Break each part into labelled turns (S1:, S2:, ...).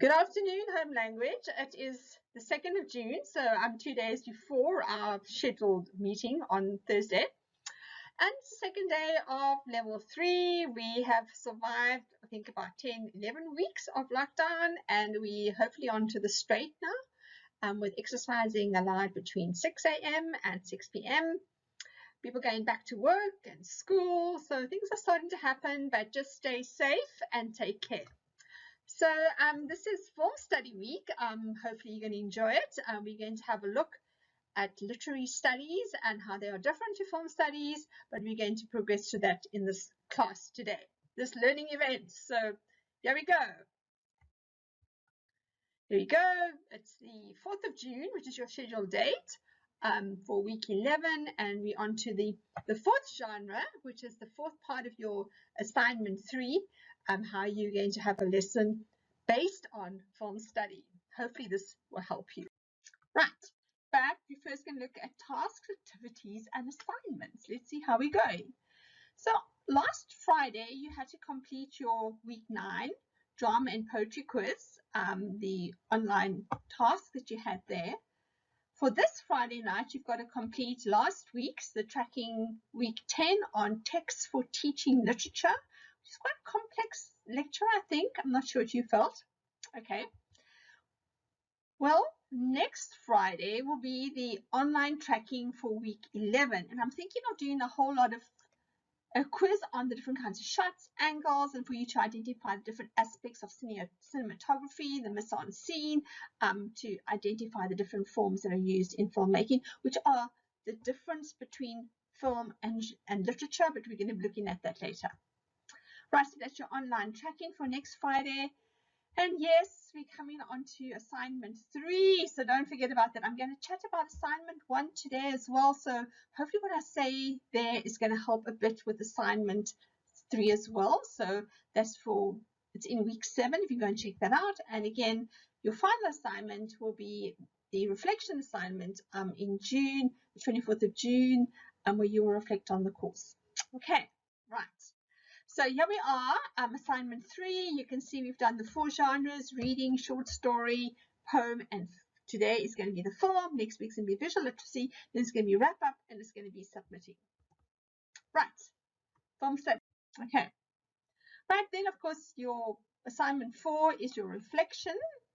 S1: Good afternoon, home language. It is the 2nd of June, so I'm 2 days before our scheduled meeting on Thursday. And it's the second day of level 3. We have survived, I think, about 10, 11 weeks of lockdown, and we hopefully onto the straight now, with exercising allowed between 6 a.m. and 6 p.m. People going back to work and school, so things are starting to happen, but just stay safe and take care. So this is Form Study Week. Hopefully you're going to enjoy it. We're going to have a look at literary studies and how they are different to form studies, but we're going to progress to that in this class today, this learning event. So here we go. Here we go. It's the 4th of June, which is your scheduled date for week 11, and we're on to the fourth genre, which is the fourth part of your assignment 3. How you're going to have a lesson based on form study. Hopefully this will help you. Right, but we're first going to look at tasks, activities, and assignments. Let's see how we're going. So last Friday, you had to complete your week 9 drama and poetry quiz, the online task that you had there. For this Friday night, you've got to complete last week's, the tracking week 10 on text for teaching literature. It's quite a complex lecture, I think. I'm not sure what you felt. Okay. Well, next Friday will be the online tracking for week 11. And I'm thinking of doing a whole lot of a quiz on the different kinds of shots, angles, and for you to identify the different aspects of cinematography, the mise en scene, to identify the different forms that are used in filmmaking, which are the difference between film and literature, but we're going to be looking at that later. Right, so that's your online tracking for next Friday. And yes, we're coming on to assignment 3, so don't forget about that. I'm going to chat about assignment 1 today as well, so hopefully what I say there is going to help a bit with assignment 3 as well. So that's it's in week 7 if you go and check that out. And again, your final assignment will be the reflection assignment in June, the 24th of June, where you will reflect on the course. Okay, right. So here we are, assignment 3. You can see we've done the 4 genres: reading, short story, poem, and today is going to be the film. Next week's going to be visual literacy. Then it's going to be wrap up, and it's going to be submitting. Right, film study. Okay. Right, then of course your assignment 4 is your reflection.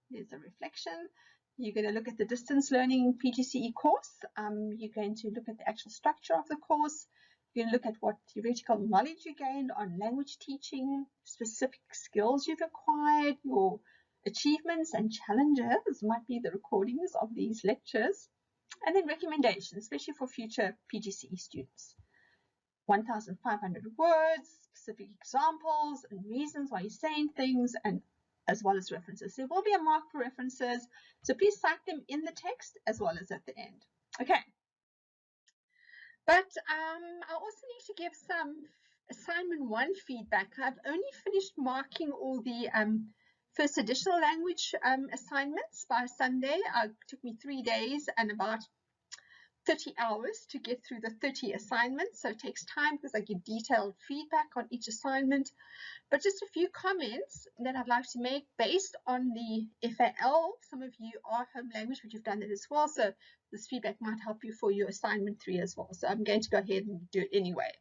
S1: There's a reflection. You're going to look at the distance learning PGCE course. You're going to look at the actual structure of the course. You're going to look at what theoretical knowledge you gained on language teaching, specific skills you've acquired, your achievements and challenges might be the recordings of these lectures, and then recommendations, especially for future PGCE students. 1,500 words, specific examples and reasons why you're saying things, and as well as references. There will be a mark for references, so please cite them in the text as well as at the end. Okay. But I also need to give some assignment 1 feedback. I've only finished marking all the first additional language assignments by Sunday. It took me 3 days and about 30 hours to get through the 30 assignments. So it takes time because I give detailed feedback on each assignment. But just a few comments that I'd like to make based on the FAL. Some of you are home language, but you've done it as well. So this feedback might help you for your assignment 3 as well. So I'm going to go ahead and do it anyway.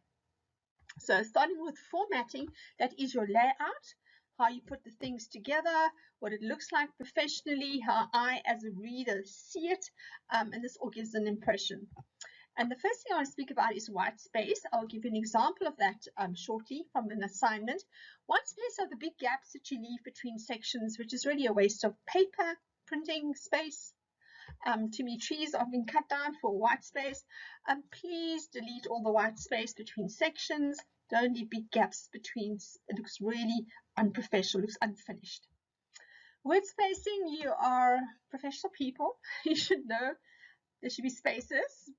S1: So starting with formatting, that is your layout, how you put the things together, what it looks like professionally, how I as a reader see it, and this all gives an impression. And the first thing I want to speak about is white space. I'll give you an example of that shortly from an assignment. White space are the big gaps that you leave between sections, which is really a waste of paper, printing space. To me, trees are being cut down for white space. Please delete all the white space between sections. Don't leave big gaps between. It looks really unprofessional, looks unfinished. Word spacing, you are professional people. You should know there should be spaces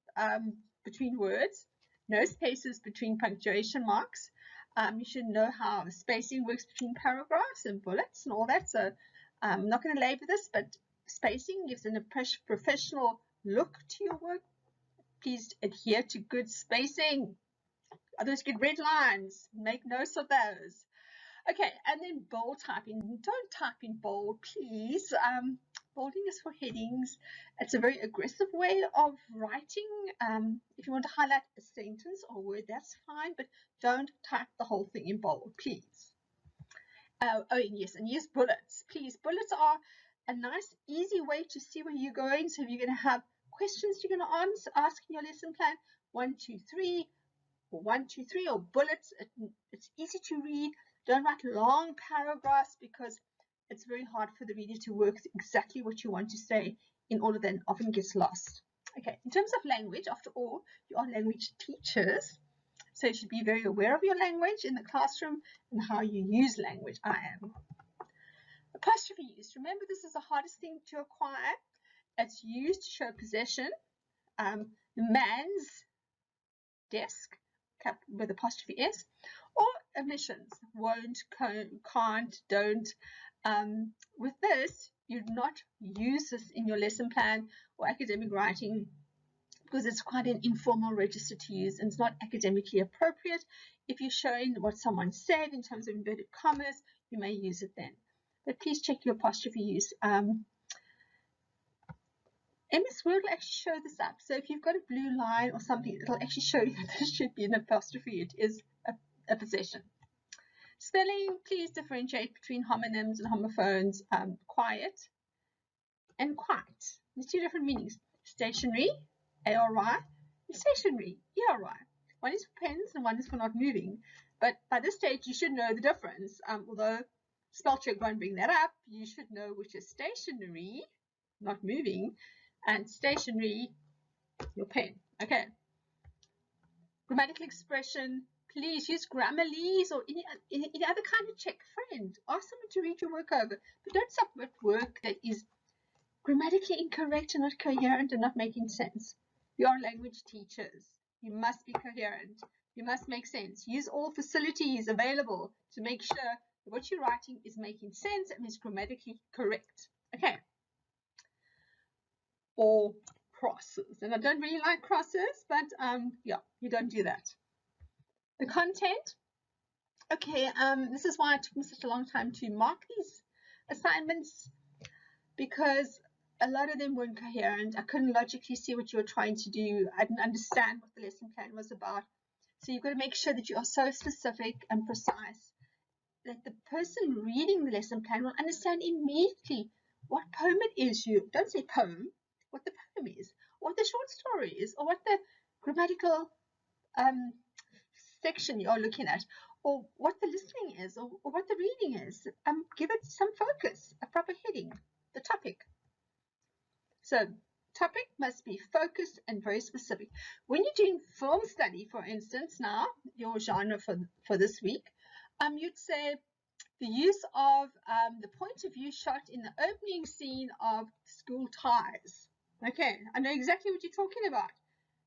S1: between words, no spaces between punctuation marks. You should know how spacing works between paragraphs and bullets and all that. So I'm not going to labor this, but spacing gives a professional look to your work. Please adhere to good spacing. Others get red lines. Make notes of those. Okay, and then bold typing. Don't type in bold, please. Bolding is for headings. It's a very aggressive way of writing. If you want to highlight a sentence or word, that's fine, but don't type the whole thing in bold, please. And use bullets. Please, bullets are a nice, easy way to see where you're going. So if you're going to have questions you're going to ask in your lesson plan, 1, 2, 3, or 1, 2, 3, or bullets. It's easy to read. Don't write long paragraphs because it's very hard for the reader to work exactly what you want to say in order that often gets lost. Okay, in terms of language, after all, you are language teachers. So you should be very aware of your language in the classroom and how you use language. I am. Apostrophe use. Remember, this is the hardest thing to acquire. It's used to show possession. The man's desk, with apostrophe S, or omissions. Won't, can't, don't. With this, you'd not use this in your lesson plan or academic writing because it's quite an informal register to use and it's not academically appropriate. If you're showing what someone said in terms of inverted commas, you may use it then. But please check your apostrophe use. MS Word will actually show this up. So if you've got a blue line or something, it'll actually show you that there should be an apostrophe. It is a possession. Spelling, please differentiate between homonyms and homophones. Quiet and quiet. There's two different meanings. Stationary, A-R-Y, and stationary, E-R-Y. One is for pens and one is for not moving. But by this stage, you should know the difference. Although spell check won't bring that up, you should know which is stationary, not moving, and stationary, your pen. Okay. Grammatical expression, please use Grammarly's or any other kind of check. Friend, ask someone to read your work over, but don't submit work that is grammatically incorrect and not coherent and not making sense. You are language teachers. You must be coherent. You must make sense. Use all facilities available to make sure that what you're writing is making sense and is grammatically correct. Okay. Or crosses. And I don't really like crosses, but yeah, you don't do that. The content. Okay, this is why it took me such a long time to mark these assignments, because a lot of them weren't coherent. I couldn't logically see what you were trying to do. I didn't understand what the lesson plan was about. So you've got to make sure that you are so specific and precise that the person reading the lesson plan will understand immediately what poem it is. You don't say poem, what the poem is, or what the short story is, or what the grammatical section you're looking at, or what the listening is, or what the reading is. Give it some focus, a proper heading, the topic. So topic must be focused and very specific. When you're doing film study, for instance, now your genre for this week, you'd say the use of the point of view shot in the opening scene of School Ties. Okay, I know exactly what you're talking about.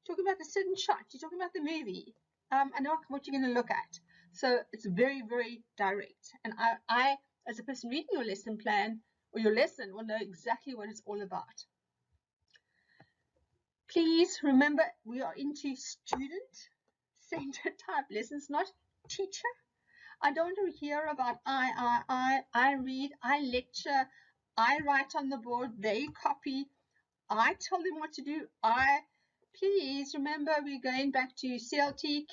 S1: You're talking about the certain shot. You're talking about the movie. I know what you're going to look at. So it's very, very direct. And I, as a person reading your lesson plan or your lesson, will know exactly what it's all about. Please remember, we are into student-centered type lessons, not teacher. I don't want to hear about I read, I lecture, I write on the board, they copy, I tell them what to do. Please remember, we're going back to CLT,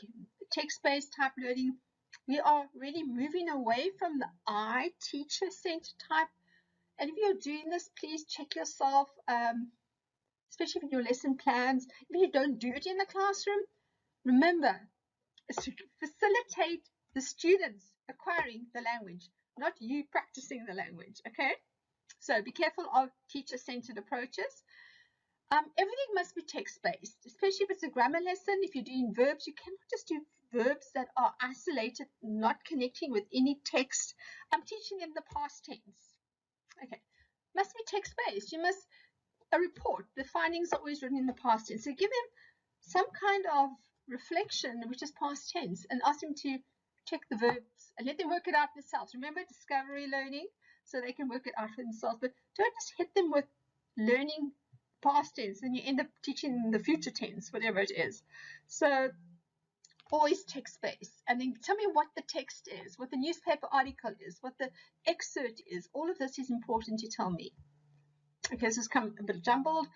S1: text-based type learning. We are really moving away from the I teacher-centered type. And if you're doing this, please check yourself, especially with your lesson plans. If you don't do it in the classroom, remember, it's to facilitate the students acquiring the language, not you practicing the language, okay? So be careful of teacher-centered approaches. Everything must be text-based, especially if it's a grammar lesson. If you're doing verbs, you cannot just do verbs that are isolated, not connecting with any text. I'm teaching them the past tense. Okay, must be text-based. You must, a report, the findings are always written in the past tense. So give them some kind of reflection, which is past tense, and ask them to check the verbs and let them work it out themselves. Remember, discovery learning, so they can work it out for themselves, but don't just hit them with learning past tense and you end up teaching the future tense, whatever it is. So always text-based. And then tell me what the text is, what the newspaper article is, what the excerpt is. All of this is important to tell me. Okay, so it's come a bit jumbled.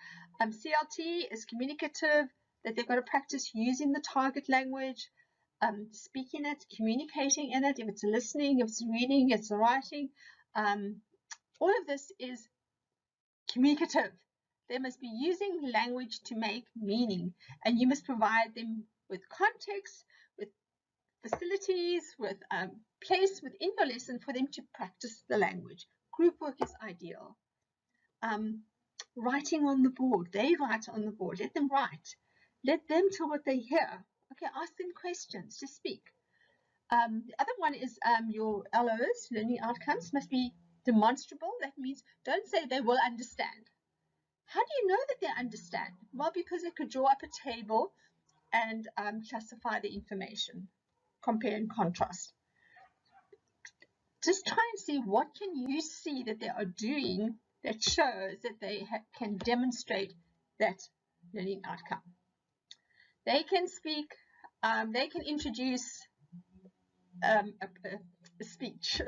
S1: CLT is communicative, that they've got to practice using the target language, speaking it, communicating in it, if it's listening, if it's reading, if it's writing. All of this is communicative. They must be using language to make meaning, and you must provide them with context, with facilities, with place within your lesson for them to practice the language. Group work is ideal. Writing on the board. They write on the board. Let them write. Let them tell what they hear. Okay, ask them questions to speak. The other one is your LOs, learning outcomes, must be demonstrable. That means don't say they will understand. How do you know that they understand? Well, because they could draw up a table and classify the information, compare and contrast. Just try and see what can you see that they are doing that shows that they can demonstrate that learning outcome. They can speak, they can introduce a speech,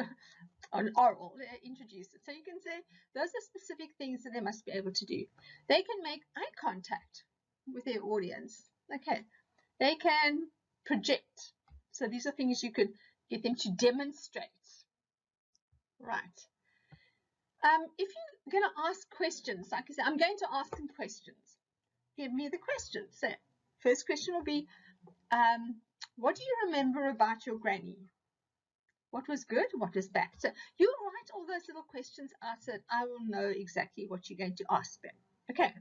S1: an oral, introduce it. So you can say those are specific things that they must be able to do. They can make eye contact with their audience. Okay, they can project. So these are things you could get them to demonstrate. Right. If you're going to ask questions, like I said, I'm going to ask them questions. Give me the questions. So first question will be, what do you remember about your granny? What was good? What was bad? So you write all those little questions out so that I will know exactly what you're going to ask them. Okay.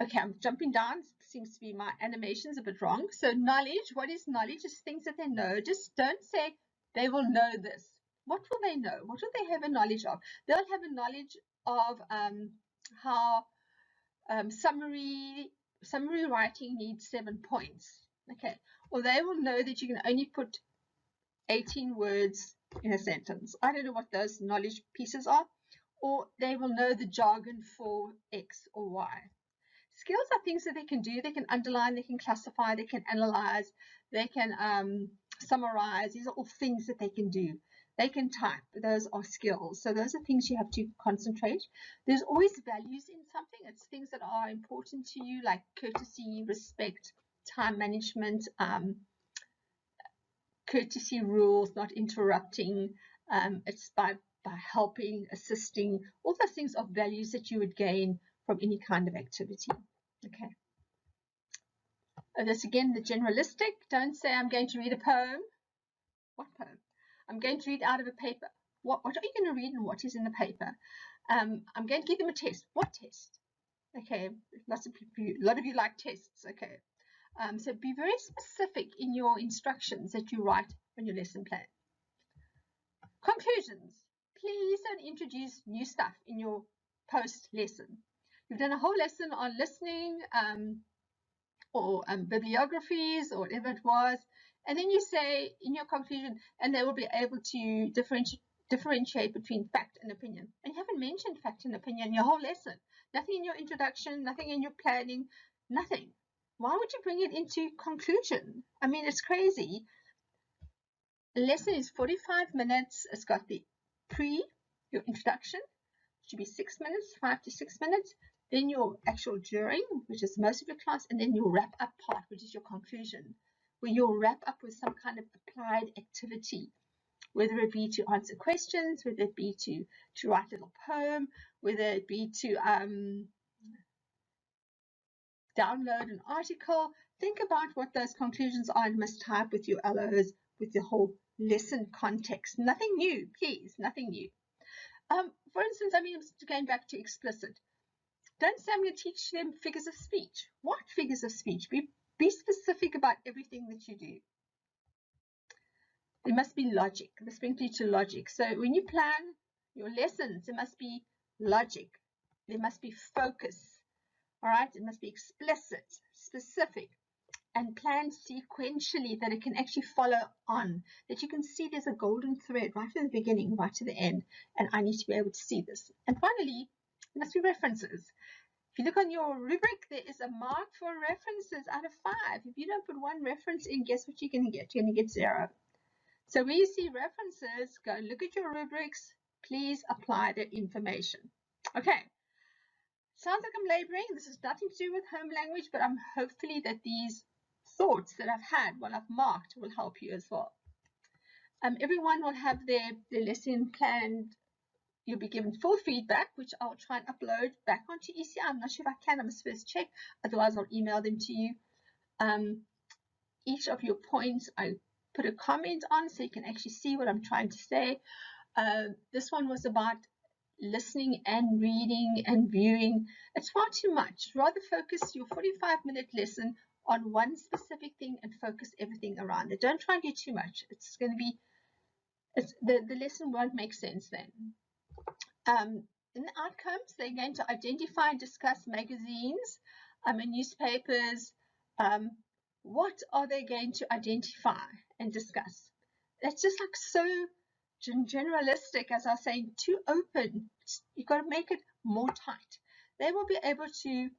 S1: Okay, I'm jumping down. Seems to be my animation's a bit wrong. So knowledge, what is knowledge? Just things that they know. Just don't say they will know this. What will they know? What will they have a knowledge of? They'll have a knowledge of how summary writing needs 7 points. Okay, or they will know that you can only put 18 words in a sentence. I don't know what those knowledge pieces are. Or they will know the jargon for X or Y. Skills are things that they can do. They can underline, they can classify, they can analyze, they can summarize. These are all things that they can do. They can type. Those are skills. So those are things you have to concentrate. There's always values in something. It's things that are important to you, like courtesy, respect, time management, courtesy rules, not interrupting. It's by helping, assisting. All those things are values that you would gain from any kind of activity. Okay. This again, the generalistic. Don't say I'm going to read a poem. What poem? I'm going to read out of a paper. What are you going to read and what is in the paper? I'm going to give them a test. What test? Okay, a lot of you like tests. Okay. So be very specific in your instructions that you write on your lesson plan. Conclusions. Please don't introduce new stuff in your post lesson. You've done a whole lesson on listening or bibliographies or whatever it was, and then you say in your conclusion, and they will be able to differentiate between fact and opinion. And you haven't mentioned fact and opinion in your whole lesson. Nothing in your introduction, nothing in your planning, nothing. Why would you bring it into conclusion? I mean, it's crazy. A lesson is 45 minutes. It's got the your introduction, should be 6 minutes, 5 to 6 minutes. Then your actual during, which is most of your class, and then your wrap-up part, which is your conclusion, where you'll wrap up with some kind of applied activity, whether it be to answer questions, whether it be to write a little poem, whether it be to download an article. Think about what those conclusions are and must type with your LOs, with the whole lesson context. Nothing new, please, nothing new. For instance, I mean, going back to explicit. Don't say I'm going to teach them figures of speech. What figures of speech? Be specific about everything that you do. There must be logic. This brings you to logic. So when you plan your lessons, there must be logic. There must be focus. All right? It must be explicit, specific, and planned sequentially that it can actually follow on. That you can see there's a golden thread right from the beginning, right to the end. And I need to be able to see this. And finally, there must be references. If you look on your rubric, there is a mark for references out of 5. If you don't put 1 reference in, guess what you're going to get? You're going to get 0. So when you see references, go and look at your rubrics. Please apply the information. Okay. Sounds like I'm laboring. This has nothing to do with home language, but I'm hopefully that these thoughts that I've had while I've marked will help you as well. Everyone will have their lesson planned. You'll be given full feedback, which I'll try and upload back onto ECI. I'm not sure if I can. I must first check. Otherwise, I'll email them to you. Each of your points, I put a comment on so you can actually see what I'm trying to say. This one was about listening and reading and viewing. It's far too much. Rather focus your 45-minute lesson on one specific thing and focus everything around it. Don't try and do too much. It's going to be, the lesson won't make sense then. In the outcomes, they're going to identify and discuss magazines and newspapers. What are they going to identify and discuss? That's just like so generalistic, as I was saying, too open. You've got to make it more tight. They will be able to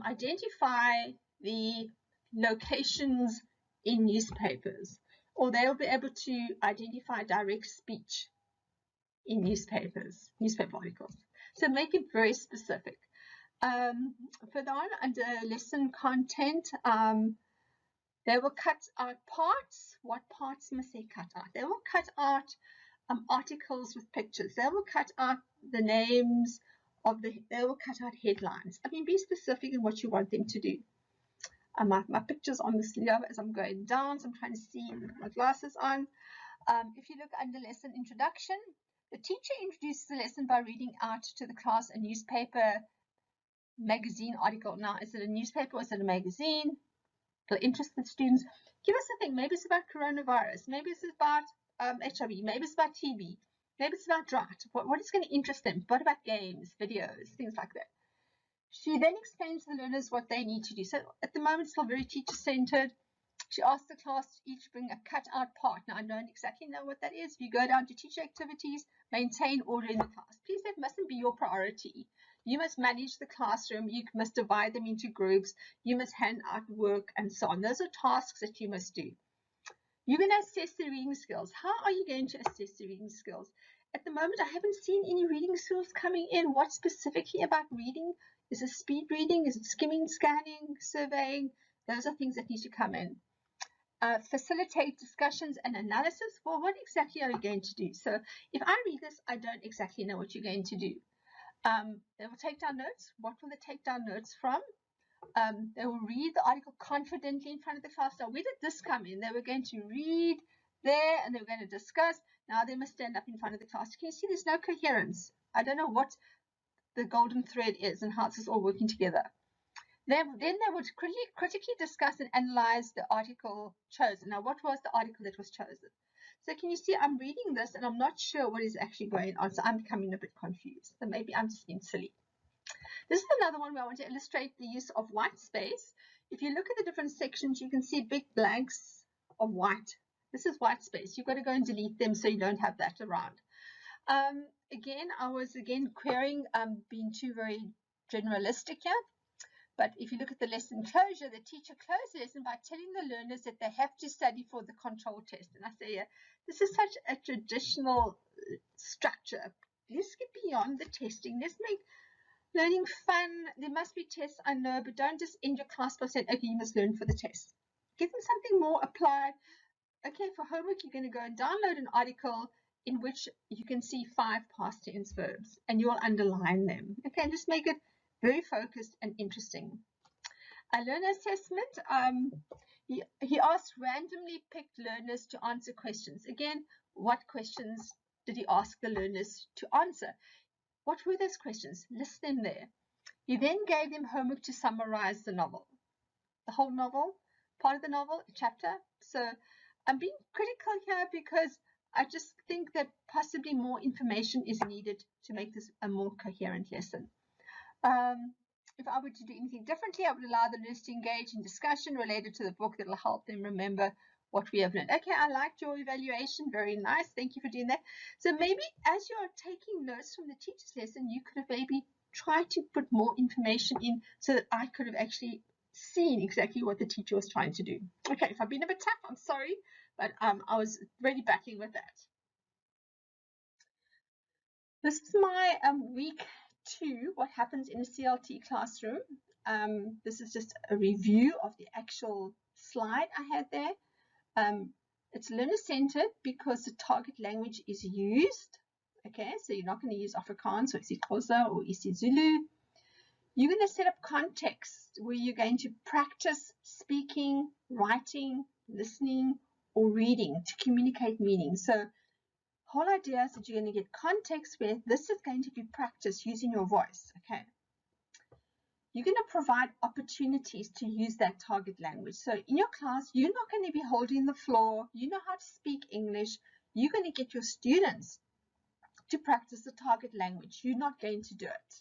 S1: identify the locations in newspapers, or they'll be able to identify direct speech in newspapers, newspaper articles. So make it very specific. Further on, under lesson content, they will cut out parts. What parts must they cut out? They will cut out articles with pictures. They will cut out the names of they will cut out headlines. I mean, be specific in what you want them to do. My picture's on the sleeve as I'm going down, so I'm trying to see with my glasses on. If you look under lesson introduction, the teacher introduces the lesson by reading out to the class a newspaper magazine article. Now, is it a newspaper or is it a magazine? For interested students, give us a thing. Maybe it's about coronavirus. Maybe it's about HIV. Maybe it's about TB. Maybe it's about drought. What is going to interest them? What about games, videos, things like that? She then explains to the learners what they need to do. So at the moment, it's still very teacher-centered. She asks the class to each bring a cut-out part. Now, I don't exactly know what that is. If you go down to teacher activities, maintain order in the class. Please, that mustn't be your priority. You must manage the classroom. You must divide them into groups. You must hand out work and so on. Those are tasks that you must do. You're going to assess the reading skills. How are you going to assess the reading skills? At the moment, I haven't seen any reading skills coming in. What specifically about reading? Is it speed reading? Is it skimming, scanning, surveying? Those are things that need to come in. Facilitate discussions and analysis. Well, what exactly are you going to do? So if I read this, I don't exactly know what you're going to do. They will take down notes. What will they take down notes from? They will read the article confidently in front of the class. Now, where did this come in? They were going to read there and they were going to discuss. Now they must stand up in front of the class. Can you see there's no coherence? I don't know what the golden thread is and how it's all working together. Then they would critically discuss and analyze the article chosen. Now, what was the article that was chosen? So can you see I'm reading this and I'm not sure what is actually going on, so I'm becoming a bit confused. So maybe I'm just being silly. This is another one where I want to illustrate the use of white space. If you look at the different sections, you can see big blanks of white. This is white space. You've got to go and delete them so you don't have that around. Again, I was querying being too very generalistic here. But if you look at the lesson closure, the teacher closed the lesson by telling the learners that they have to study for the control test. And I say, yeah, this is such a traditional structure. Let's get beyond the testing. Let's make learning fun. There must be tests, I know, but don't just end your class by saying, okay, you must learn for the test. Give them something more applied. Okay, for homework, you're going to go and download an article in which you can see 5 past tense verbs, and you will underline them. Okay, just make it very focused and interesting. A learner assessment, he asked randomly picked learners to answer questions. Again, what questions did he ask the learners to answer? What were those questions? List them there. He then gave them homework to summarize the novel. The whole novel, part of the novel, a chapter. So I'm being critical here because I just think that possibly more information is needed to make this a more coherent lesson. If I were to do anything differently, I would allow the learners to engage in discussion related to the book that will help them remember what we have learned. Okay, I liked your evaluation. Very nice. Thank you for doing that. So maybe as you're taking notes from the teacher's lesson, you could have maybe try to put more information in so that I could have actually seen exactly what the teacher was trying to do. Okay, if I've been a bit tough, I'm sorry, but I was really backing with that. This is my week 2, what happens in a CLT classroom. This is just a review of the actual slide I had there. It's learner-centered because the target language is used. Okay, so you're not going to use Afrikaans or isiXhosa or isiZulu. You're going to set up context where you're going to practice speaking, writing, listening, or reading to communicate meaning. So whole idea is that you're going to get context where this is going to be practiced using your voice. Okay. You're going to provide opportunities to use that target language. So in your class, you're not going to be holding the floor. You know how to speak English. You're going to get your students to practice the target language. You're not going to do it.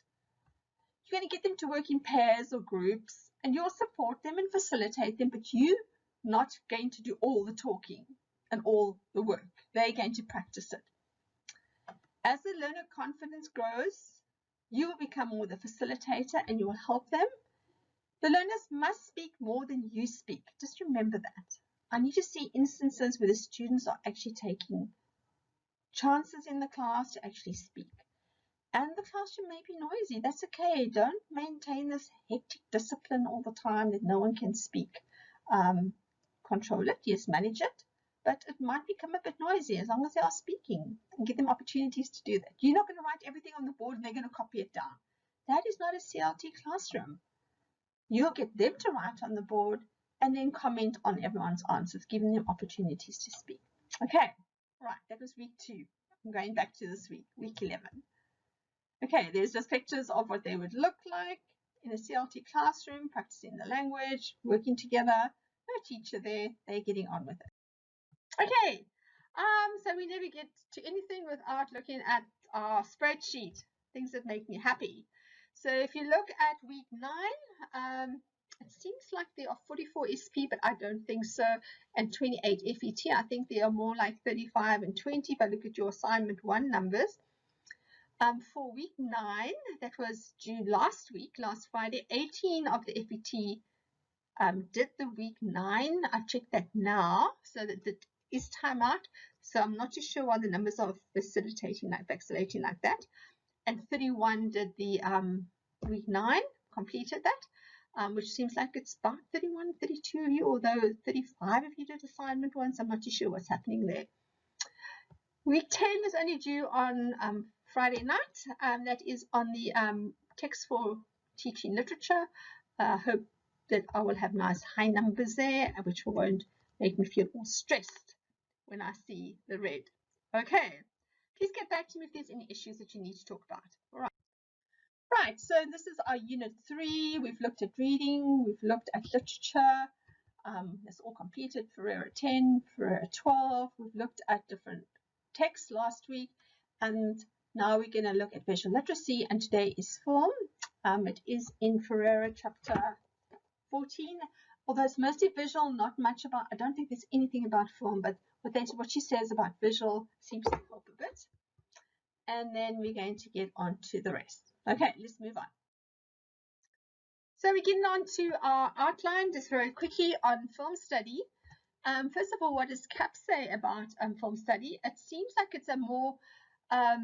S1: You're going to get them to work in pairs or groups, and you'll support them and facilitate them, but you're not going to do all the talking and all the work. They're going to practice it. As the learner confidence grows, you will become more the facilitator and you will help them. The learners must speak more than you speak. Just remember that. I need to see instances where the students are actually taking chances in the class to actually speak. And the classroom may be noisy. That's okay. Don't maintain this hectic discipline all the time that no one can speak. Control it. Yes, manage it. But it might become a bit noisy as long as they are speaking, and give them opportunities to do that. You're not going to write everything on the board and they're going to copy it down. That is not a CLT classroom. You'll get them to write on the board and then comment on everyone's answers, giving them opportunities to speak. Okay, right, that was week 2. I'm going back to this week, week 11. Okay, there's just pictures of what they would look like in a CLT classroom, practicing the language, working together. No teacher there, they're getting on with it. Okay, so we never get to anything without looking at our spreadsheet, things that make me happy. So if you look at week 9, it seems like there are 44 SP, but I don't think so, and 28 FET. I think they are more like 35 and 20 if I look at your assignment 1 numbers. For week 9, that was due last week, last Friday, 18 of the FET did the week 9. I checked that now, so that it is timeout. So I'm not too sure why the numbers are vacillating like that. And 31 did the week 9, completed that, which seems like it's about 31, 32 of you, although 35 of you did assignment 1, so I'm not too sure what's happening there. Week 10 is only due on Friday night. That is on the text for teaching literature. I hope that I will have nice high numbers there, which won't make me feel all stressed when I see the red. Okay, please get back to me if there's any issues that you need to talk about. All right. Right, so this is our unit 3. We've looked at reading, we've looked at literature. That's all completed. Ferreira 10, Ferreira 12. We've looked at different texts last week, and now we're going to look at visual literacy, and today is film. It is in Ferreira chapter 14, although it's mostly visual, not much about, I don't think there's anything about film, but what she says about visual seems to help a bit. And then we're going to get on to the rest. Okay, let's move on. So we're getting on to our outline just very quickly on film study. First of all, what does CAP say about film study? It seems like it's a more, how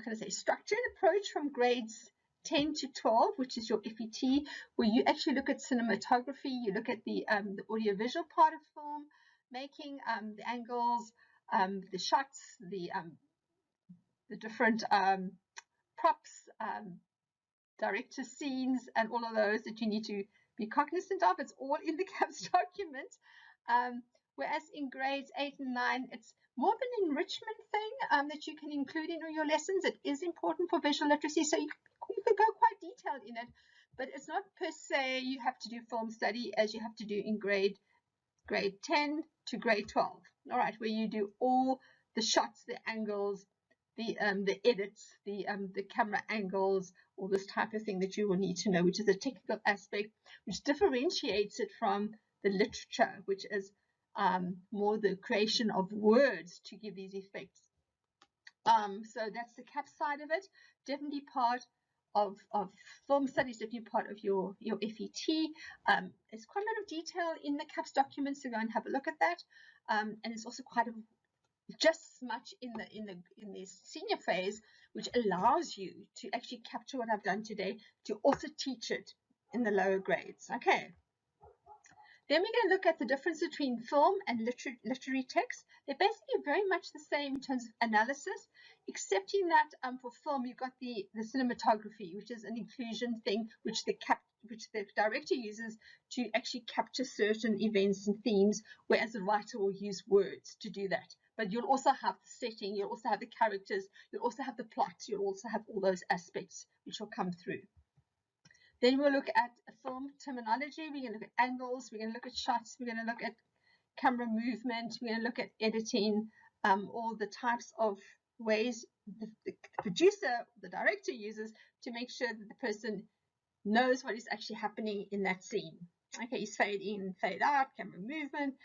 S1: can I say, structured approach from grades 10 to 12, which is your FET, where you actually look at cinematography, you look at the audiovisual part of film, making the angles, the shots, the different props, director scenes, and all of those that you need to be cognizant of. It's all in the CAPS document. Whereas in grades 8 and 9, it's more of an enrichment thing that you can include in all your lessons. It is important for visual literacy, so you could go quite detailed in it, but it's not per se you have to do film study as you have to do in grade 10 to grade 12. All right, where you do all the shots, the angles, the edits, the camera angles, all this type of thing that you will need to know, which is a technical aspect, which differentiates it from the literature, which is more the creation of words to give these effects. So that's the CAP side of it. Definitely part film studies that you're part of your FET. There's quite a lot of detail in the CAPS document, so go and have a look at that. And it's also quite just as much in the senior phase, which allows you to actually capture what I've done today to also teach it in the lower grades. Okay. Then we're going to look at the difference between film and literary text. They're basically very much the same in terms of analysis, excepting that for film you've got the cinematography, which is an inclusion thing which the director uses to actually capture certain events and themes, whereas the writer will use words to do that. But you'll also have the setting, you'll also have the characters, you'll also have the plot, you'll also have all those aspects which will come through. Then we'll look at film terminology, we're going to look at angles, we're going to look at shots, we're going to look at camera movement, we're going to look at editing, all the types of ways the producer, the director uses to make sure that the person knows what is actually happening in that scene. Okay, is fade in, fade out, camera movement,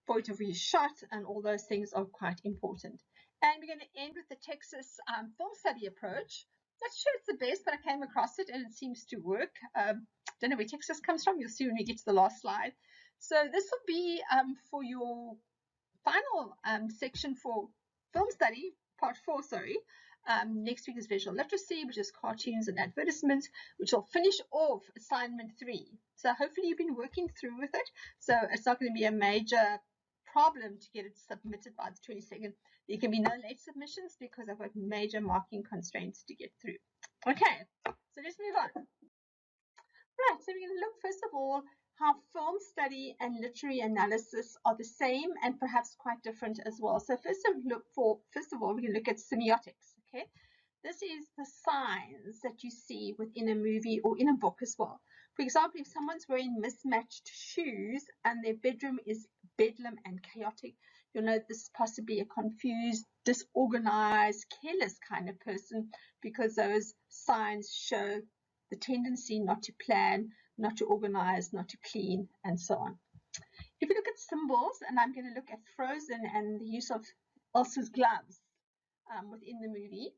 S1: point of view shot, and all those things are quite important. And we're going to end with the Texas film study approach. Not sure it's the best, but I came across it and it seems to work. Don't know where Texas comes from. You'll see when we get to the last slide. So this will be for your final section for film study, part 4, sorry. Next week is visual literacy, which is cartoons and advertisements, which will finish off assignment 3. So hopefully you've been working through with it. So it's not going to be a major problem to get it submitted by the 22nd. There can be no late submissions because I've got major marking constraints to get through. Okay, so let's move on. Right, so we're going to look first of all how film study and literary analysis are the same and perhaps quite different as well. So first of all, we're going to look at semiotics. Okay, this is the signs that you see within a movie or in a book as well. For example, if someone's wearing mismatched shoes and their bedroom is bedlam and chaotic, you'll know this is possibly a confused, disorganized, careless kind of person, because those signs show the tendency not to plan, not to organize, not to clean, and so on. If you look at symbols, and I'm going to look at Frozen and the use of Elsa's gloves within the movie,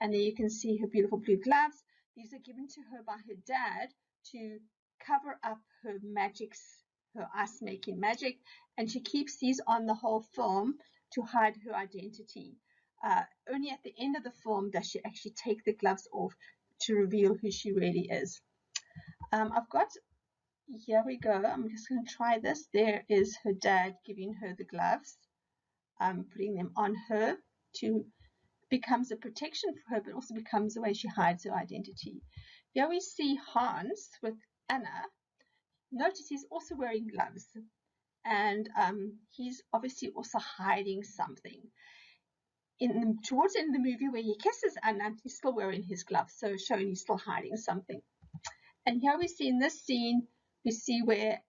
S1: and there you can see her beautiful blue gloves. These are given to her by her dad to cover up her magics, her ice-making magic, and she keeps these on the whole film to hide her identity. Only at the end of the film does she actually take the gloves off to reveal who she really is. I've got, here we go, I'm just going to try this. There is her dad giving her the gloves, putting them on her to becomes a protection for her, but also becomes the way she hides her identity. Here we see Hans with Anna. Notice he's also wearing gloves, and he's obviously also hiding something. Towards the end of the movie where he kisses Anna, he's still wearing his gloves, so showing he's still hiding something. And here we see in this scene, we see where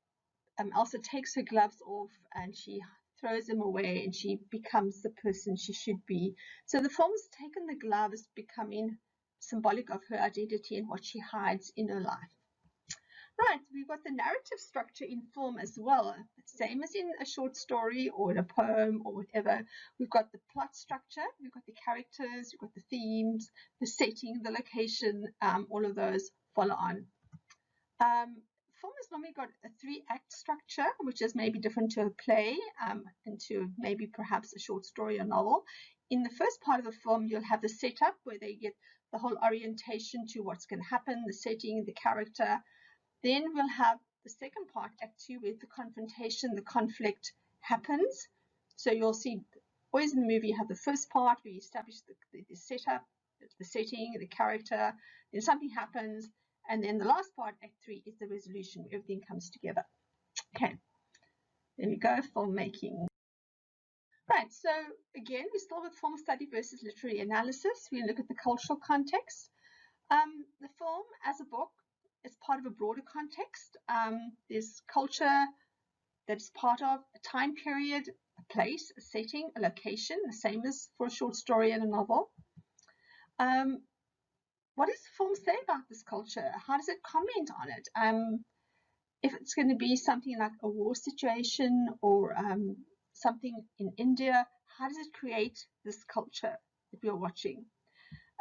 S1: Elsa takes her gloves off and she throws them away and she becomes the person she should be. So the film's taken the gloves, becoming symbolic of her identity and what she hides in her life. Right, we've got the narrative structure in film as well, same as in a short story or in a poem or whatever. We've got the plot structure, we've got the characters, we've got the themes, the setting, the location, all of those follow on. Film has normally got a 3-act structure, which is maybe different to a play and to maybe perhaps a short story or novel. In the first part of the film, you'll have the setup where they get the whole orientation to what's going to happen, the setting, the character. Then we'll have the second part, Act 2, where the confrontation, the conflict happens. So you'll see, always in the movie, you have the first part where you establish the setup, the setting, the character, then something happens, and then the last part, Act 3, is the resolution, where everything comes together. Okay, there we go, filmmaking. Right, so again, we start with film study versus literary analysis. We look at the cultural context. The film as a book is part of a broader context. There's culture that's part of a time period, a place, a setting, a location, the same as for a short story and a novel. What does the film say about this culture? How does it comment on it? If it's going to be something like a war situation or something in India, how does it create this culture that we're watching?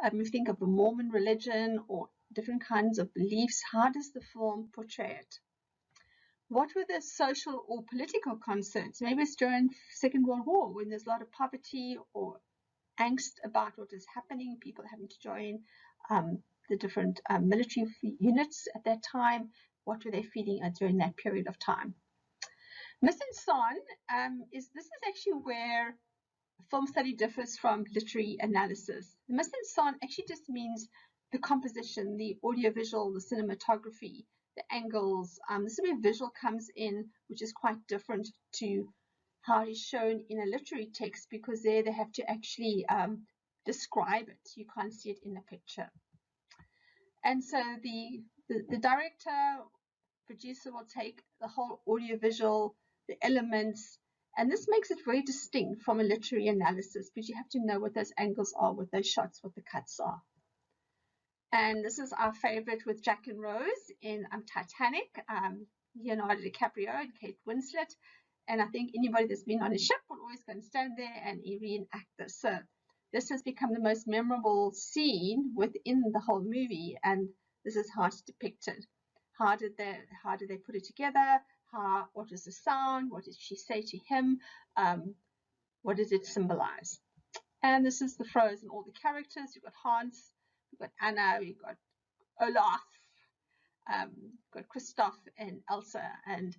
S1: If you think of the Mormon religion or different kinds of beliefs, how does the film portray it? What were the social or political concerns? Maybe it's during Second World War when there's a lot of poverty or angst about what is happening, people having to join the different military units at that time. What were they feeling during that period of time? Mise en scène is actually where film study differs from literary analysis. The mise en scène actually just means the composition, the audiovisual, the cinematography, the angles. This is where visual comes in, which is quite different to how it is shown in a literary text, because there they have to actually describe it. You can't see it in a picture. And so the director, producer will take the whole audiovisual, the elements, and this makes it very distinct from a literary analysis, because you have to know what those angles are, what those shots, what the cuts are. And this is our favorite with Jack and Rose in Titanic, Leonardo DiCaprio and Kate Winslet. And I think anybody that's been on a ship will always go and stand there and reenact this. So this has become the most memorable scene within the whole movie, and this is how it's depicted. How did they put it together? What was the sound? What did she say to him? What does it symbolize? And this is the Frozen, all the characters. You've got Hans, you've got Anna, you've got Olaf, you've got Kristoff and Elsa, and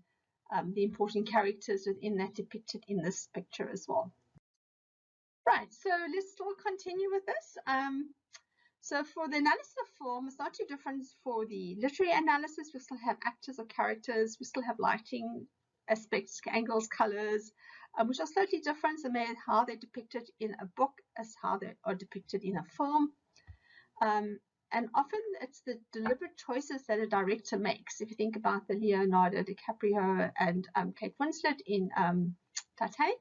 S1: the important characters within that depicted in this picture as well. Right, so let's still continue with this. So for the analysis of film, it's not too different for the literary analysis. We still have actors or characters. We still have lighting aspects, angles, colors, which are slightly different in how they're depicted in a book as how they are depicted in a film. And often it's the deliberate choices that a director makes. If you think about the Leonardo DiCaprio and Kate Winslet in Titanic,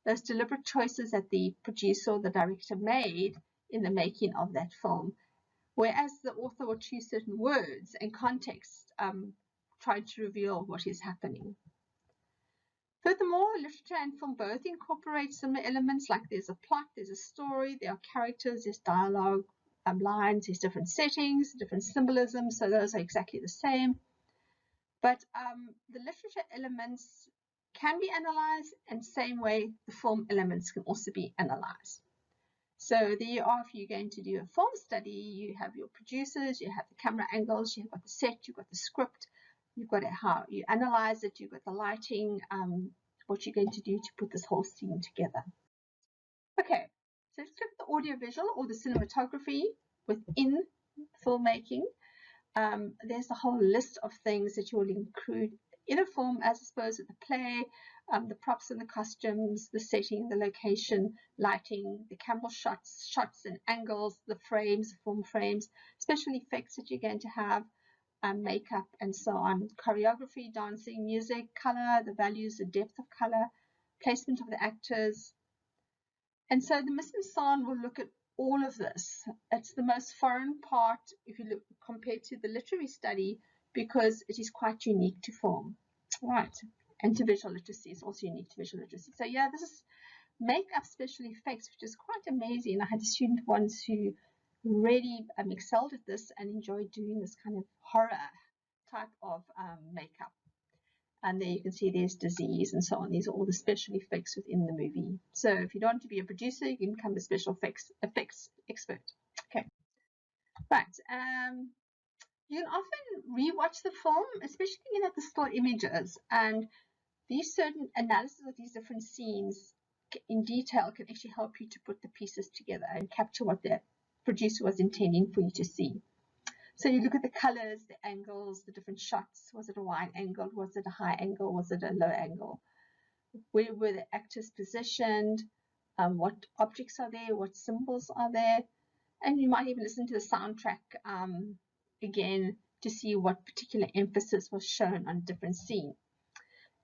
S1: those deliberate choices that the producer or the director made in the making of that film, whereas the author will choose certain words and context trying to reveal what is happening. Furthermore, literature and film both incorporate similar elements, like there's a plot, there's a story, there are characters, there's dialogue, lines, there's different settings, different symbolism, so those are exactly the same. But the literature elements can be analyzed, and same way the film elements can also be analyzed. So there you are. If you're going to do a film study, you have your producers, you have the camera angles, you've got the set, you've got the script, you've got how you analyze it, you've got the lighting, what you're going to do to put this whole scene together. Okay, so let's look at the audiovisual or the cinematography within filmmaking. There's a whole list of things that you will include in a film, as opposed to the play, the props and the costumes, the setting, the location, lighting, the camera shots and angles, the frames, the film frames, special effects that you're going to have, makeup, and so on, choreography, dancing, music, color, the values, the depth of color, placement of the actors. And so the mise en scène will look at all of this. It's the most foreign part if you look compared to the literary study, because it is quite unique to film, right? And to visual literacy, it's also unique to visual literacy. So yeah, this is makeup, special effects, which is quite amazing. I had a student once who really excelled at this and enjoyed doing this kind of horror type of makeup. And there you can see there's disease and so on. These are all the special effects within the movie. So if you don't want to be a producer, you can become a special effects expert. Okay, right. You can often rewatch the film, especially at the still images, and these certain analysis of these different scenes in detail can actually help you to put the pieces together and capture what the producer was intending for you to see. So you look at the colors, the angles, the different shots. Was it a wide angle? Was it a high angle? Was it a low angle? Where were the actors positioned? What objects are there? What symbols are there? And you might even listen to the soundtrack again to see what particular emphasis was shown on a different scene.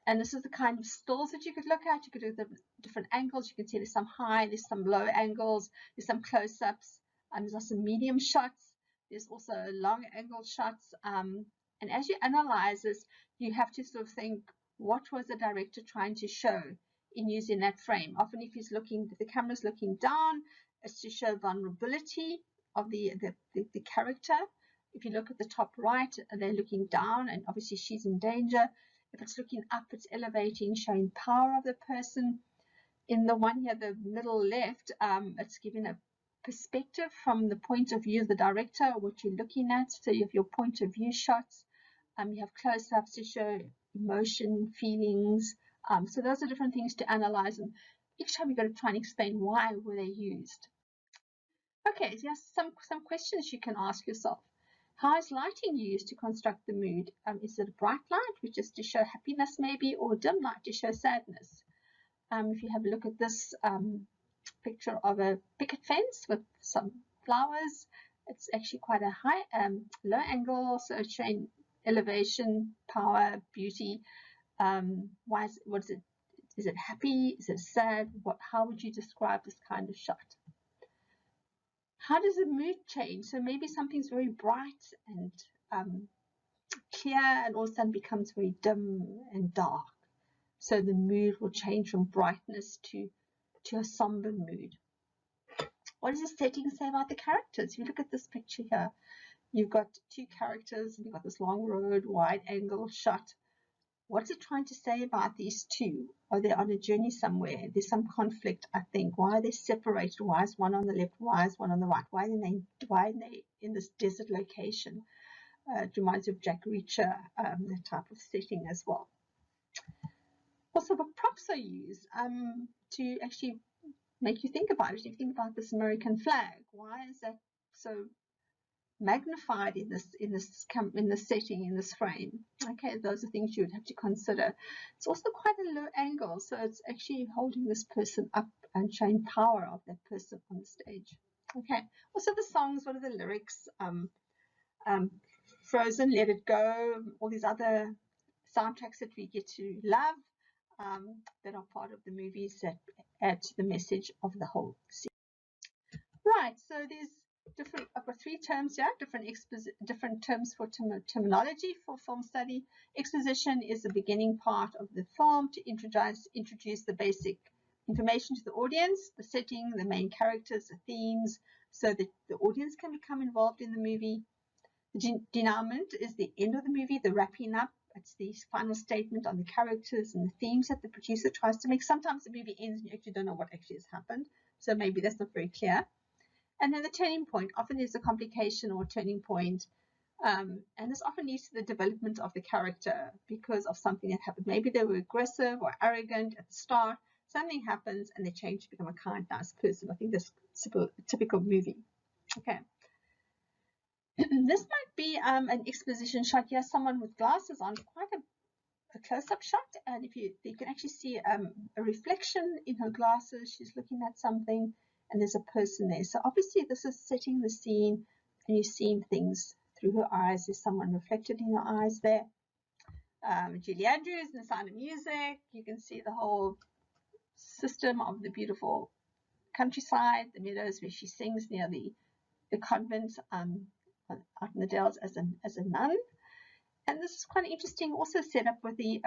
S1: And this is the kind of stills that you could look at. You could do the different angles. You can see there's some high, there's some low angles, there's some close-ups, there's also medium shots. There's also long angle shots. And as you analyze this, you have to sort of think, what was the director trying to show in using that frame? Often if the camera's looking down, it's to show vulnerability of the character. If you look at the top right, they're looking down, and obviously she's in danger. If it's looking up, it's elevating, showing power of the person. In the one here, the middle left, it's giving a perspective from the point of view of the director, what you're looking at. So you have your point of view shots. You have close-ups to show emotion, feelings. So those are different things to analyze. And each time you've got to try and explain why were they used. Okay, so here's some questions you can ask yourself. How is lighting used to construct the mood? Is it a bright light, which is to show happiness maybe, or dim light to show sadness? If you have a look at this picture of a picket fence with some flowers, it's actually quite a high, low angle, so it's showing elevation, power, beauty. What is it? Is it happy? Is it sad? How would you describe this kind of shot? How does the mood change? So maybe something's very bright and clear, and all of a sudden becomes very dim and dark. So the mood will change from brightness to a somber mood. What does the setting say about the characters? If you look at this picture here, you've got two characters, and you've got this long road, wide angle shot. What's it trying to say about these two? Are they on a journey somewhere? There's some conflict, I think. Why are they separated? Why is one on the left? Why is one on the right? Why are they in this desert location? It reminds me of Jack Reacher, that type of setting as well. Also, what props are used to actually make you think about it. If you think about this American flag, why is that so magnified in this setting, in this frame? Okay, those are things you would have to consider. It's also quite a low angle, so it's actually holding this person up and showing power of that person on the stage. Okay, also the songs, what are the lyrics? Frozen, Let It Go, all these other soundtracks that we get to love, that are part of the movies that add to the message of the whole scene. Right, so there's different, I've got three terms here, different terms for terminology for film study. Exposition is the beginning part of the film to introduce the basic information to the audience, the setting, the main characters, the themes, so that the audience can become involved in the movie. The denouement is the end of the movie, the wrapping up. It's the final statement on the characters and the themes that the producer tries to make. Sometimes the movie ends and you actually don't know what actually has happened, so maybe that's not very clear. And then the turning point. Often there's a complication or a turning point, and this often leads to the development of the character because of something that happened. Maybe they were aggressive or arrogant at the start. Something happens and they change to become a kind, nice person. I think that's a typical movie. Okay. This might be an exposition shot. Here's someone with glasses on, quite a close-up shot, and if you can actually see a reflection in her glasses. She's looking at something, and there's a person there. So obviously this is setting the scene, and you're seeing things through her eyes. There's someone reflected in her eyes there. Julie Andrews in The Sound of Music. You can see the whole system of the beautiful countryside, the meadows where she sings near the convent out in the Dells as a nun. And this is quite interesting, also set up with the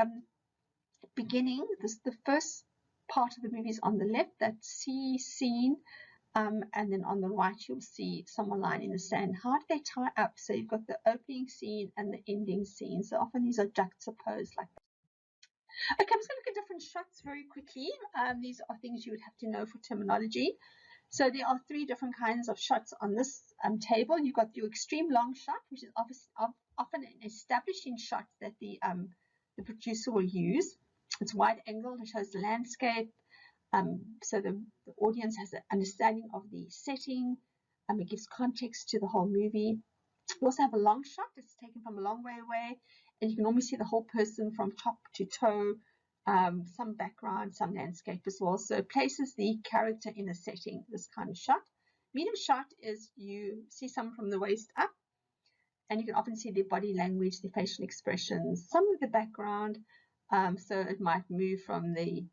S1: beginning. The first part of the movie is on the left, that sea scene, and then on the right you'll see someone lying in the sand. How do they tie up? So you've got the opening scene and the ending scene. So often these are juxtaposed like that. Okay, I'm just going to look at different shots very quickly. These are things you would have to know for terminology. So there are three different kinds of shots on this table. You've got your extreme long shot, which is often an establishing shot that the producer will use. It's wide angle, it shows the landscape, so the audience has an understanding of the setting, it gives context to the whole movie. You also have a long shot. It's taken from a long way away, and you can almost see the whole person from top to toe. Some background, some landscape as well. So it places the character in a setting, this kind of shot. Medium shot is you see someone from the waist up, and you can often see their body language, their facial expressions, some of the background. So it might move from the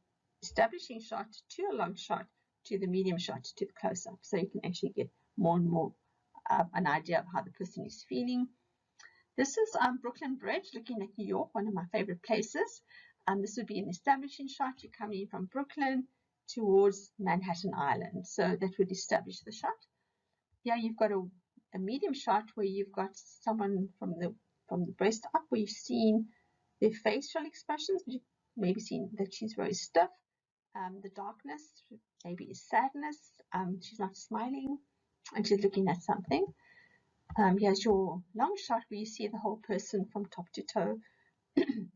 S1: establishing shot to a long shot to the medium shot to the close-up. So you can actually get more and more an idea of how the person is feeling. This is Brooklyn Bridge, looking at New York, one of my favorite places. This would be an establishing shot. You're coming in from Brooklyn towards Manhattan Island. So that would establish the shot. yeah, you've got a medium shot where you've got someone from the breast up, where you've seen their facial expressions, but you've maybe seen that she's very stiff. The darkness maybe is sadness. She's not smiling, and she's looking at something. Here's your long shot where you see the whole person from top to toe.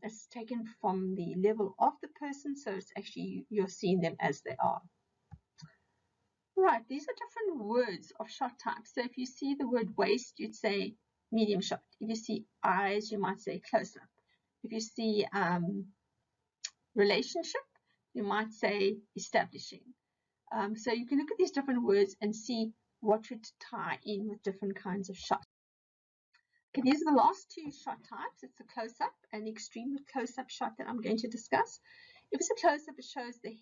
S1: It's taken from the level of the person, so it's actually you're seeing them as they are. Right, these are different words of shot types. So if you see the word waist, you'd say medium shot. If you see eyes, you might say close up. If you see relationship, you might say establishing. So you can look at these different words and see what would tie in with different kinds of shots. Okay, these are the last two shot types. It's a close-up and the extreme close-up shot that I'm going to discuss. If it's a close-up, it shows the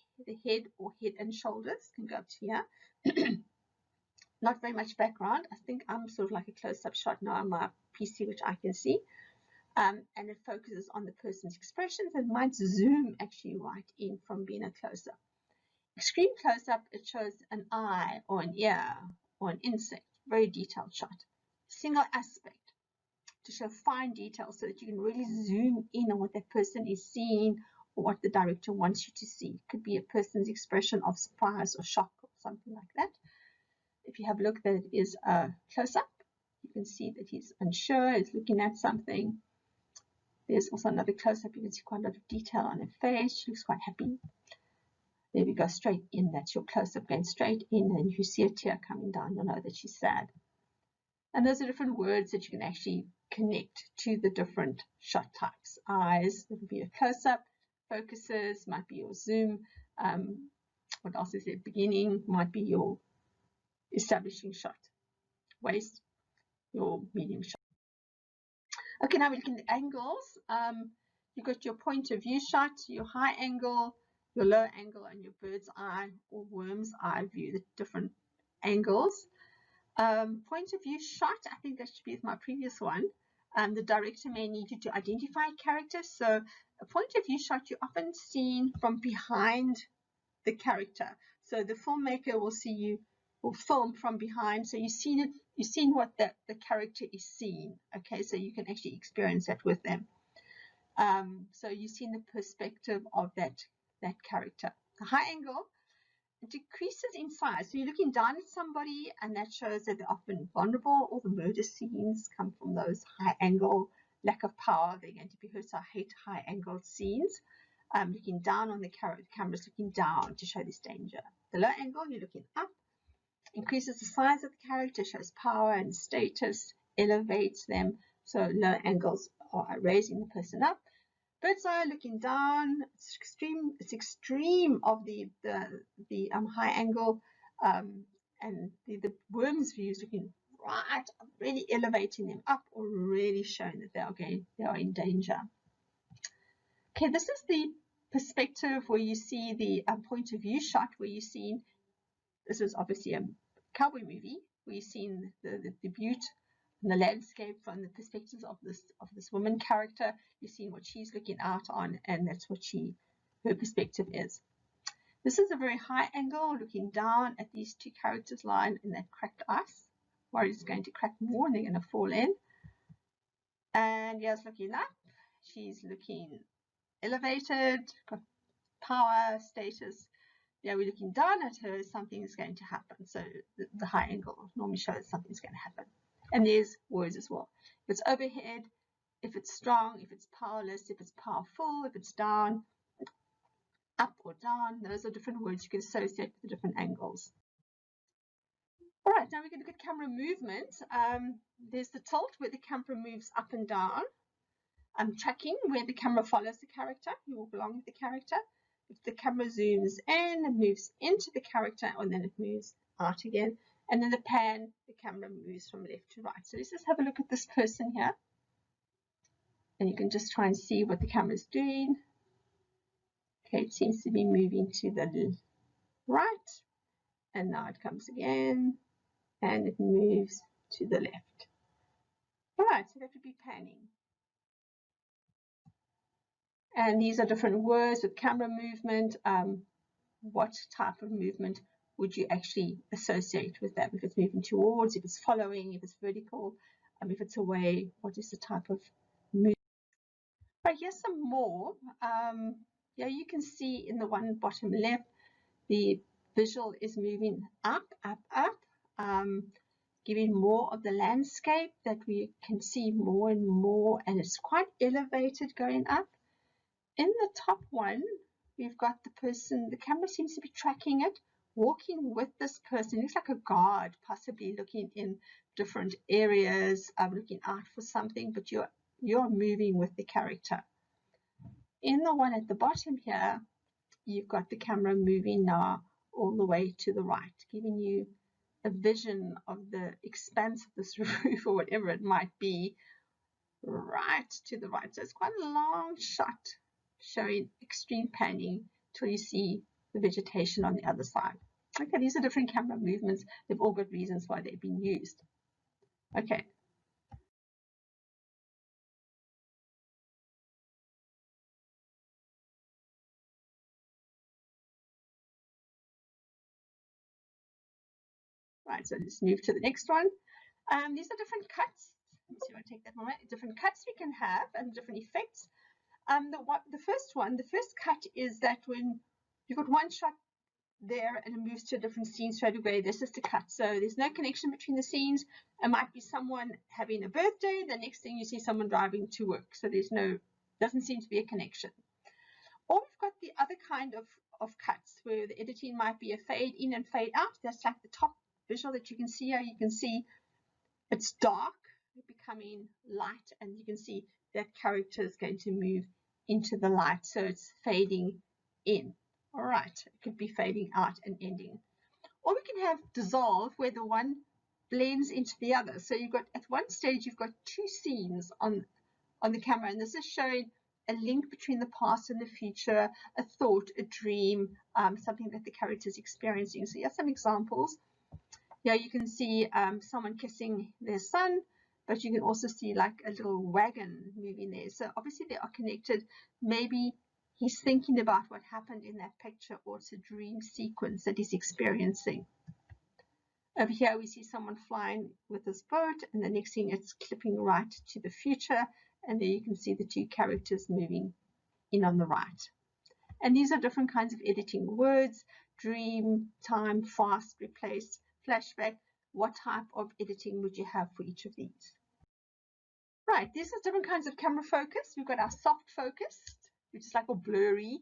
S1: head or head and shoulders. Can go up to here. Not very much background. I think I'm sort of like a close-up shot now on my PC, which I can see. And it focuses on the person's expressions and might zoom actually right in from being a close-up. Extreme close-up, it shows an eye or an ear or an insect. Very detailed shot. Single aspect, to show fine details so that you can really zoom in on what that person is seeing or what the director wants you to see. It could be a person's expression of surprise or shock or something like that. If you have a look, that it is a close-up, you can see that he's unsure, he's looking at something. There's also another close-up, you can see quite a lot of detail on her face. She looks quite happy. There we go, straight in. That's your close-up going straight in, and if you see a tear coming down, you'll know that she's sad. And those are different words that you can actually connect to the different shot types. Eyes, that would be a close-up. Focuses might be your zoom. What else is there? Beginning might be your establishing shot. Waist, your medium shot. Okay, now we're looking at angles. You've got your point of view shot, your high angle, your low angle, and your bird's eye or worm's eye view, the different angles. Point of view shot, I think that should be my previous one. The director may need you to identify a character. So a point of view shot, you're often seen from behind the character. So the filmmaker will see you, will film from behind. So you've seen what the character is seeing. Okay, so you can actually experience that with them. So you've seen the perspective of that character. The high angle, it decreases in size. So you're looking down at somebody, and that shows that they're often vulnerable. All the murder scenes come from those high angle, lack of power. They're going to be hurt. So I hate high angle scenes. Looking down on the camera's looking down to show this danger. The low angle, you're looking up. Increases the size of the character, shows power and status, elevates them. So low angles are raising the person up. Bird's eye, looking down. It's extreme of the high angle, and the worm's view is looking right, really elevating them up, or really showing that they are in danger. Okay, this is the perspective where you see the point of view shot, where you've seen, this is obviously a cowboy movie, where you've seen the butte and the landscape from the perspectives of this woman character. You've seen what she's looking out on, and that's what her perspective is. This is a very high angle, looking down at these two characters lying in that cracked ice. Worried it's going to crack more and they're going to fall in. And here's looking up. She's looking elevated, got power, status. Yeah, we're looking down at her, something is going to happen. So the high angle normally shows something's going to happen. And there's words as well. If it's overhead, if it's strong, if it's powerless, if it's powerful, if it's down, up or down, those are different words you can associate with the different angles. All right, now we're going to look at camera movement. There's the tilt, where the camera moves up and down. Tracking, where the camera follows the character. You walk along with the character. If the camera zooms in, it moves into the character, and then it moves out again. And then the pan, the camera moves from left to right. So let's just have a look at this person here. And you can just try and see what the camera is doing. Okay, it seems to be moving to the right. And now it comes again. And it moves to the left. All right, so that would be panning. And these are different words with camera movement. What type of movement would you actually associate with that? If it's moving towards, if it's following, if it's vertical, if it's away, what is the type of movement? Right, here's some more. Yeah, you can see in the one bottom left, the visual is moving up, up, up, giving more of the landscape that we can see more and more, and it's quite elevated going up. In the top one, we've got the person, the camera seems to be tracking it, walking with this person. It looks like a guard, possibly looking in different areas, looking out for something, but you're moving with the character. In the one at the bottom here, you've got the camera moving now all the way to the right, giving you a vision of the expanse of this roof or whatever it might be, right to the right. So it's quite a long shot, showing extreme panning till you see the vegetation on the other side. Okay, these are different camera movements. They've all got reasons why they've been used. Okay. Right, so let's move to the next one. These are different cuts. Let's see if I take that one right. Different cuts we can have and different effects. The first cut is that when you've got one shot there and it moves to a different scene straight away, this is the cut. So there's no connection between the scenes. It might be someone having a birthday, the next thing you see someone driving to work. So doesn't seem to be a connection. Or we've got the other kind of cuts where the editing might be a fade in and fade out. That's like the top visual that you can see here. You can see it's dark becoming light, and you can see that character is going to move into the light, so it's fading in. All right, it could be fading out and ending. Or we can have dissolve, where the one blends into the other. So you've got, at one stage, you've got two scenes on the camera, and this is showing a link between the past and the future, a thought, a dream, something that the character is experiencing. So here's some examples. Yeah, you can see someone kissing their son, but you can also see like a little wagon moving there. So obviously they are connected. Maybe he's thinking about what happened in that picture, or it's a dream sequence that he's experiencing. Over here we see someone flying with this boat, and the next thing it's clipping right to the future, and there you can see the two characters moving in on the right. And these are different kinds of editing: words, dream, time, fast, replace, flashback. What type of editing would you have for each of these? Right, these are different kinds of camera focus. We've got our soft focus, which is like a blurry,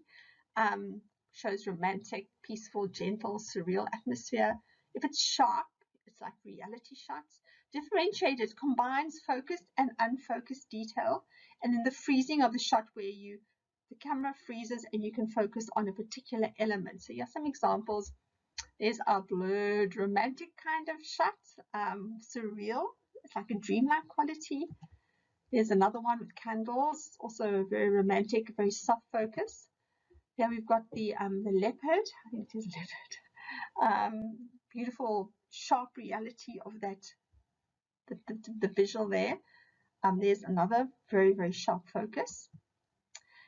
S1: shows romantic, peaceful, gentle, surreal atmosphere. If it's sharp, it's like reality shots. Differentiated combines focused and unfocused detail, and then the freezing of the shot, where the camera freezes and you can focus on a particular element. So here's some examples. There's our blurred, romantic kind of shot, surreal. It's like a dreamlike quality. There's another one with candles, also very romantic, very soft focus. Here we've got the leopard. I think it is leopard. Beautiful, sharp reality of that, the visual there. There's another very, very sharp focus.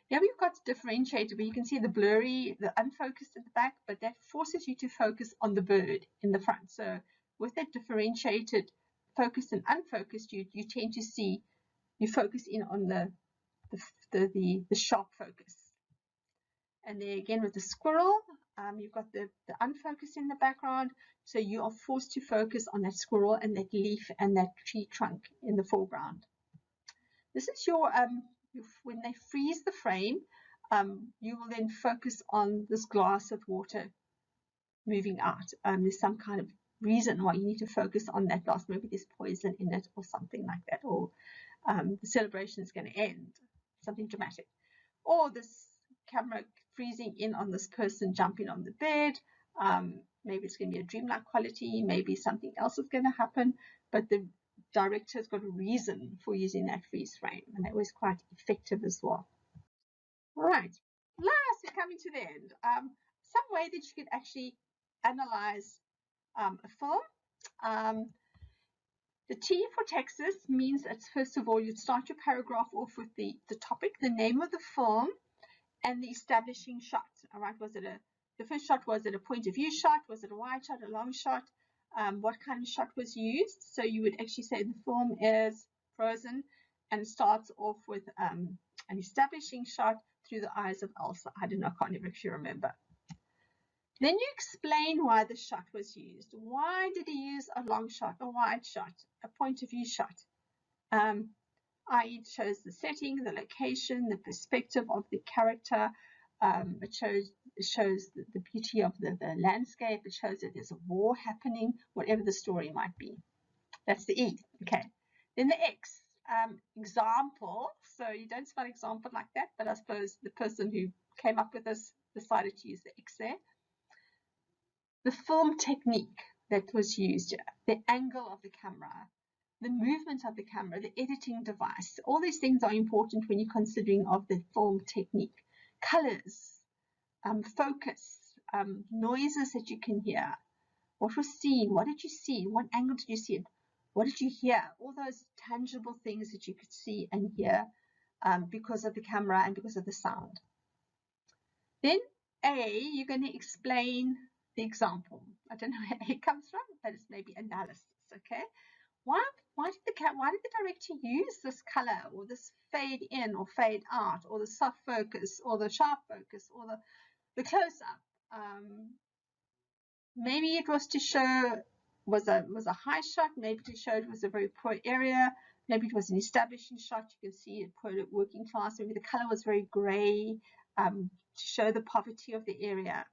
S1: Here we've got differentiated, where you can see the blurry, the unfocused at the back, but that forces you to focus on the bird in the front. So with that differentiated, focused and unfocused, you tend to see, you focus in on the sharp focus. And there again with the squirrel, you've got the unfocused in the background, so you are forced to focus on that squirrel and that leaf and that tree trunk in the foreground. This is your when they freeze the frame, you will then focus on this glass of water moving out. There's some kind of reason why you need to focus on that glass. Maybe there's poison in it or something like that, or the celebration is going to end, something dramatic. Or this camera freezing in on this person jumping on the bed. Maybe it's going to be a dreamlike quality, maybe something else is going to happen, but the director's got a reason for using that freeze frame, and that was quite effective as well. Right, last, we're coming to the end. Some way that you could actually analyze a film. The T for Texas means that, first of all, you'd start your paragraph off with the topic, the name of the film, and the establishing shot. All right, was it a the first shot, was it a point of view shot? Was it a wide shot, a long shot? What kind of shot was used? So you would actually say the film is frozen and starts off with an establishing shot through the eyes of Elsa. I don't know, I can't even actually remember. Then you explain why the shot was used. Why did he use a long shot, a wide shot, a point of view shot? I.e. it shows the setting, the location, the perspective of the character. It shows the beauty of the landscape. It shows that there's a war happening, whatever the story might be. That's the E. Okay. Then the X, example. So you don't spell example like that, but I suppose the person who came up with this decided to use the X there. The film technique that was used, the angle of the camera, the movement of the camera, the editing device. All these things are important when you're considering of the film technique. Colors, focus, noises that you can hear. What was seen? What did you see? What angle did you see it? What did you hear? All those tangible things that you could see and hear because of the camera and because of the sound. Then A, you're going to explain the example. I don't know where A comes from, but it's maybe analysis, okay? Why did the director use this color or this fade in or fade out or the soft focus or the sharp focus or the close-up? Maybe it was to show was a high shot, maybe to show it was a very poor area, maybe it was an establishing shot, you can see it poor working class, maybe the color was very gray to show the poverty of the area.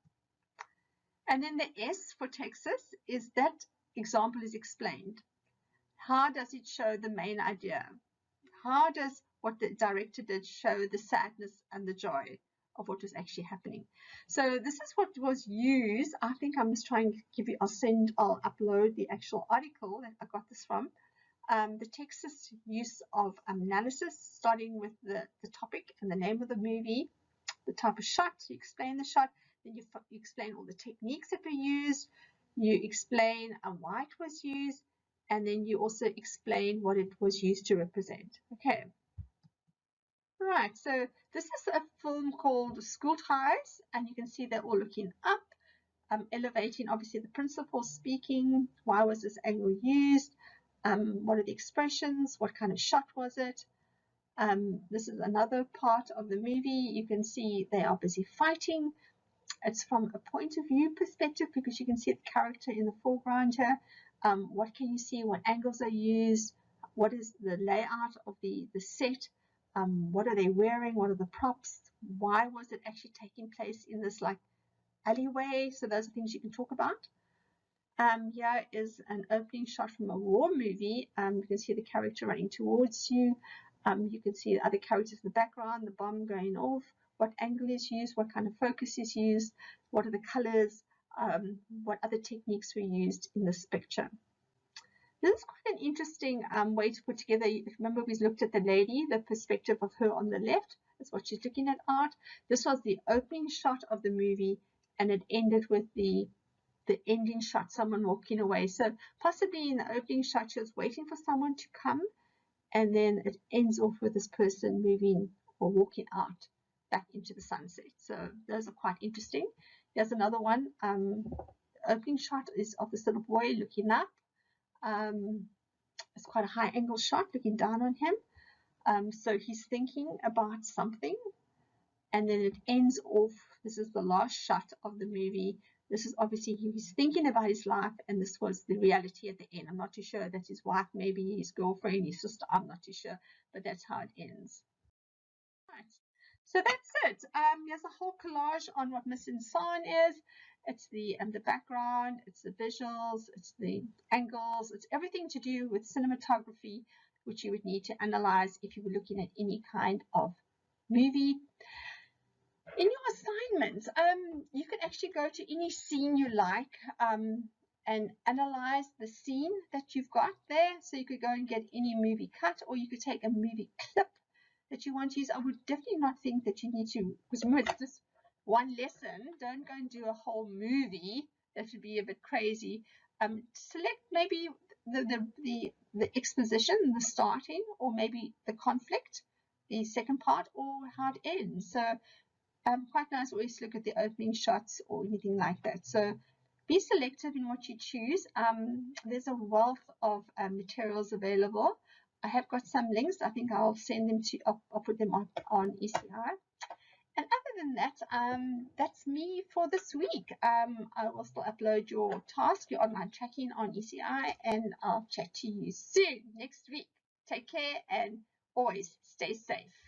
S1: And then the S for Texas is that example is explained. How does it show the main idea? How does what the director did show the sadness and the joy of what was actually happening? So this is what was used. I think I must try and give you, I'll upload the actual article that I got this from. The Texas use of analysis, starting with the topic and the name of the movie, the type of shot, you explain the shot, then you explain all the techniques that were used, you explain why it was used, and then you also explain what it was used to represent. Okay. Right, so this is a film called School Ties, and you can see they're all looking up, elevating obviously the principal speaking. Why was this angle used? What are the expressions? What kind of shot was it? This is another part of the movie. You can see they are busy fighting. It's from a point of view perspective because you can see the character in the foreground here. What can you see? What angles are used? What is the layout of the set? What are they wearing? What are the props? Why was it actually taking place in this like alleyway? So those are things you can talk about. Here is an opening shot from a war movie. You can see the character running towards you. You can see other characters in the background, the bomb going off, what angle is used, what kind of focus is used, what are the colors, what other techniques were used in this picture. This is quite an interesting way to put together. Remember, we looked at the lady, the perspective of her on the left. That's what she's looking at art. This was the opening shot of the movie, and it ended with the ending shot, someone walking away. So possibly in the opening shot, she was waiting for someone to come, and then it ends off with this person moving or walking out back into the sunset. So those are quite interesting. There's another one. Opening shot is of this little boy looking up. It's quite a high angle shot looking down on him. So he's thinking about something, and then it ends off. This is the last shot of the movie. This is obviously he's thinking about his life, and this was the reality at the end. I'm not too sure. That's his wife, maybe his girlfriend, his sister. I'm not too sure, but that's how it ends. Right. So that's it. There's a whole collage on what mise-en-scène is. It's the background, it's the visuals, it's the angles, it's everything to do with cinematography, which you would need to analyze if you were looking at any kind of movie. In your assignments, you could actually go to any scene you like and analyze the scene that you've got there. So you could go and get any movie cut, or you could take a movie clip that you want to use. I would definitely not think that you need to, because remember, it's just one lesson. Don't go and do a whole movie. That would be a bit crazy. Select maybe the exposition, the starting, or maybe the conflict, the second part, or how it ends. So quite nice always to look at the opening shots or anything like that. So be selective in what you choose. There's a wealth of materials available. I have got some links. I think I'll send them to, I'll put them on ECI. And other than that, that's me for this week. I will still upload your task, your online tracking on ECI, and I'll chat to you soon next week. Take care and always stay safe.